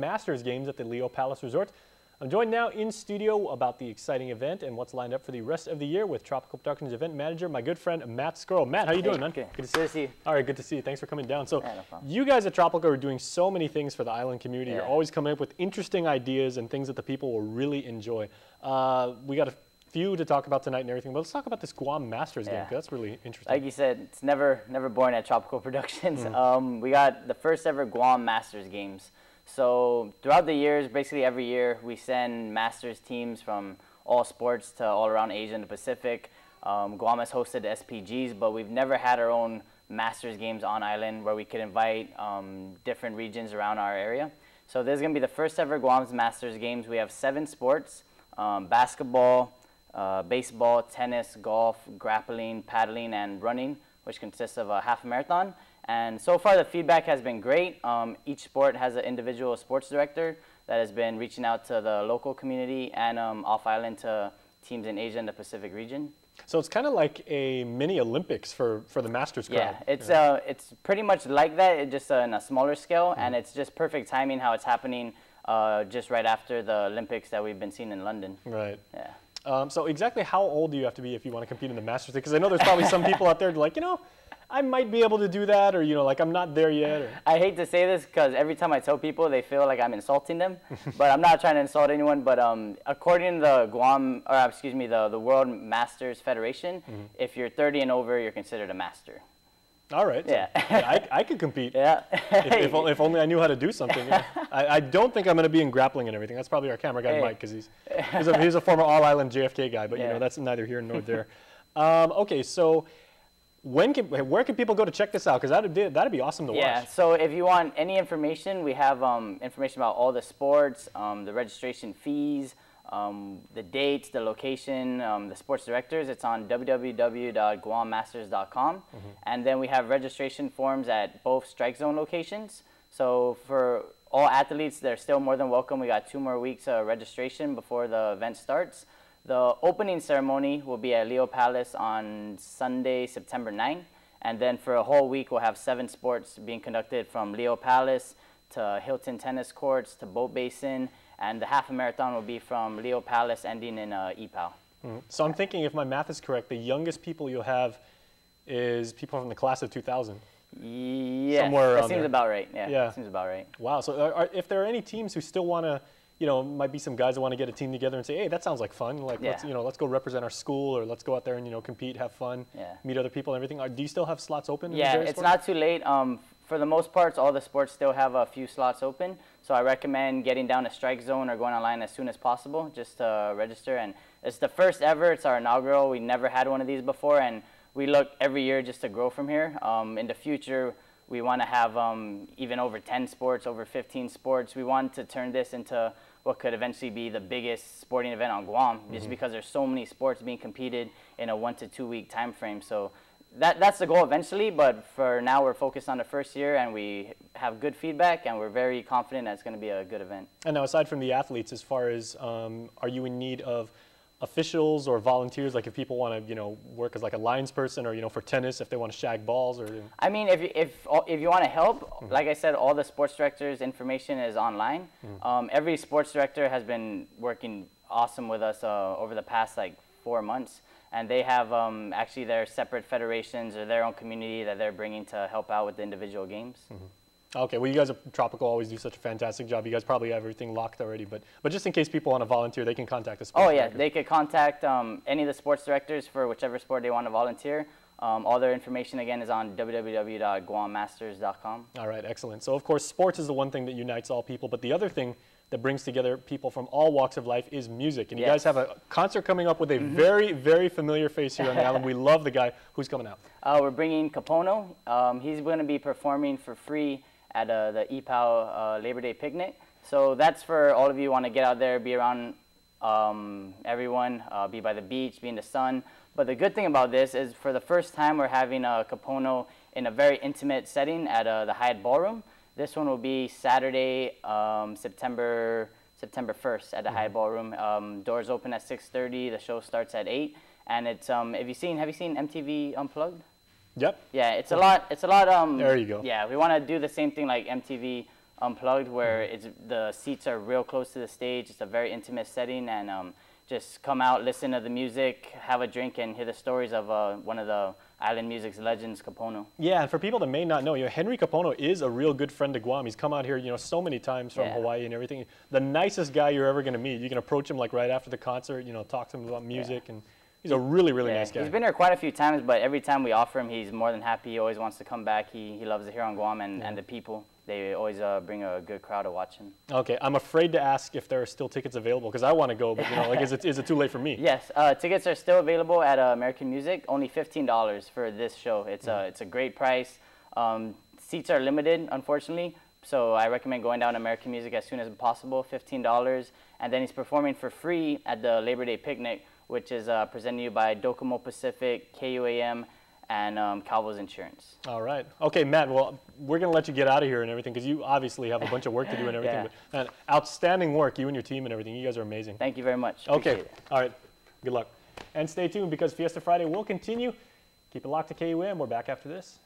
Masters Games at the Leo Palace Resort. I'm joined now in studio about the exciting event and what's lined up for the rest of the year with Tropoical Productions event manager, my good friend Matt Sgro. Matt, how you doing, man? Good to see you. All right, good to see you. Thanks for coming down. So, Yeah, no problem. you guys at Tropoical are doing so many things for the island community. You're always coming up with interesting ideas and things that the people will really enjoy. We got a few to talk about tonight and everything, but let's talk about this Guam Masters game, because that's really interesting. Like you said, it's never boring at Tropoical Productions. We got the first ever Guam Masters games. So throughout the years, basically every year, we send Masters teams from all sports to all around Asia and the Pacific. Guam has hosted SPGs, but we've never had our own Masters games on island where we could invite different regions around our area. So this is going to be the first ever Guam's Masters games. We have 7 sports: basketball, baseball, tennis, golf, grappling, paddling, and running, which consists of a half marathon. And so far the feedback has been great. Each sport has an individual sports director that has been reaching out to the local community and off-island to teams in Asia and the Pacific region. So it's kind of like a mini Olympics for the Masters crowd. Yeah, it's pretty much like that, it's just on a smaller scale, and it's just perfect timing how it's happening just right after the Olympics that we've been seeing in London. Right. Yeah. So exactly how old do you have to be if you want to compete in the Masters? Because I know there's probably some people out there like, you know, I might be able to do that, or, you know, like I'm not there yet. Or... I hate to say this because every time I tell people, they feel like I'm insulting them. But I'm not trying to insult anyone. But according to the Guam, or excuse me, the World Masters Federation, if you're 30 and over, you're considered a master. All right. Yeah. So, yeah, I could compete. Yeah. if only I knew how to do something. Yeah. I don't think I'm going to be in grappling and everything. That's probably our camera guy, Mike, because he's a former all-island JFK guy. But, you know, that's neither here nor there. Okay, so... where can people go to check this out? Because that'd be awesome to watch. Yeah, so if you want any information, we have information about all the sports, the registration fees, the dates, the location, the sports directors. It's on www.guammasters.com. And then we have registration forms at both strike zone locations. So for all athletes, they're still more than welcome. We got 2 more weeks of registration before the event starts. The opening ceremony will be at Leo Palace on Sunday, September 9th. And then for a whole week, we'll have 7 sports being conducted from Leo Palace to Hilton Tennis Courts to Boat Basin. And the half marathon will be from Leo Palace ending in EPAL. So I'm thinking, if my math is correct, the youngest people you'll have is people from the class of 2000. Yeah, somewhere that seems about right. Yeah, yeah, seems about right. Wow. So if there are any teams who still want to, you know, might be some guys that want to get a team together and say, hey, that sounds like fun. Like, let's go represent our school, or let's go out there and, you know, compete, have fun, meet other people and everything. Do you still have slots open? Yeah, it's not too late. For the most part, all the sports still have a few slots open. So I recommend getting down to Strike Zone or going online as soon as possible just to register. And it's the first ever. It's our inaugural. We never had one of these before, and we look every year just to grow from here. In the future, we want to have even over 10 sports, over 15 sports. We want to turn this into what could eventually be the biggest sporting event on Guam, just because there's so many sports being competed in a 1 to 2 week time frame. So that's the goal eventually, but for now we're focused on the first year, and we have good feedback, and we're very confident that it's going to be a good event. And now, aside from the athletes, as far as are you in need of officials or volunteers, like if people want to, you know, work as like a lines person, or, you know, for tennis, if they want to shag balls, or... I mean, if you want to help, like I said, all the sports directors' information is online. Every sports director has been working awesome with us over the past like 4 months, and they have actually their separate federations or their own community that they're bringing to help out with the individual games. Okay, well, you guys at Tropoical always do such a fantastic job. You guys probably have everything locked already, but just in case people want to volunteer, they can contact the sports directors. They could contact any of the sports directors for whichever sport they want to volunteer. All their information, again, is on www.guammasters.com. All right, excellent. So, of course, sports is the one thing that unites all people, but the other thing that brings together people from all walks of life is music. And you guys have a concert coming up with a very, very familiar face here on the island. We love the guy. Who's coming out? We're bringing Kapono. He's going to be performing for free at the EPAL Labor Day picnic. So that's for all of you who want to get out there, be around everyone, be by the beach, be in the sun. But the good thing about this is, for the first time, we're having a Kapono in a very intimate setting at the Hyatt Ballroom. This one will be Saturday, September 1st at the Hyatt Ballroom. Doors open at 6:30. The show starts at 8. And it's have you seen MTV Unplugged? Yep. Yeah, it's a lot. There you go. Yeah, we want to do the same thing like MTV unplugged, where the seats are real close to the stage. It's a very intimate setting, and just come out, listen to the music, have a drink, and hear the stories of one of the island music's legends, Kapono. Yeah, and for people that may not know, Henry Kapono is a real good friend to Guam. He's come out here, so many times from Hawaii and everything. The nicest guy you're ever going to meet. You can approach him like right after the concert, talk to him about music, and he's a really, really nice guy. He's been here quite a few times, but every time we offer him, he's more than happy. He always wants to come back. He loves it here on Guam, and the people. They always bring a good crowd to watch him. Okay, I'm afraid to ask if there are still tickets available because I want to go, but is it too late for me? Yes, tickets are still available at American Music. Only $15 for this show. It's a great price. Seats are limited, unfortunately, so I recommend going down to American Music as soon as possible. $15, and then he's performing for free at the Labor Day Picnic, which is presented to you by Docomo Pacific, KUAM, and Calvo's Insurance. All right. Okay, Matt, well, we're going to let you get out of here and everything because you obviously have a bunch of work to do and everything. But, outstanding work, you and your team and everything. You guys are amazing. Thank you very much. Okay. All right. Good luck. And stay tuned because Fiesta Friday will continue. Keep it locked to KUAM. We're back after this.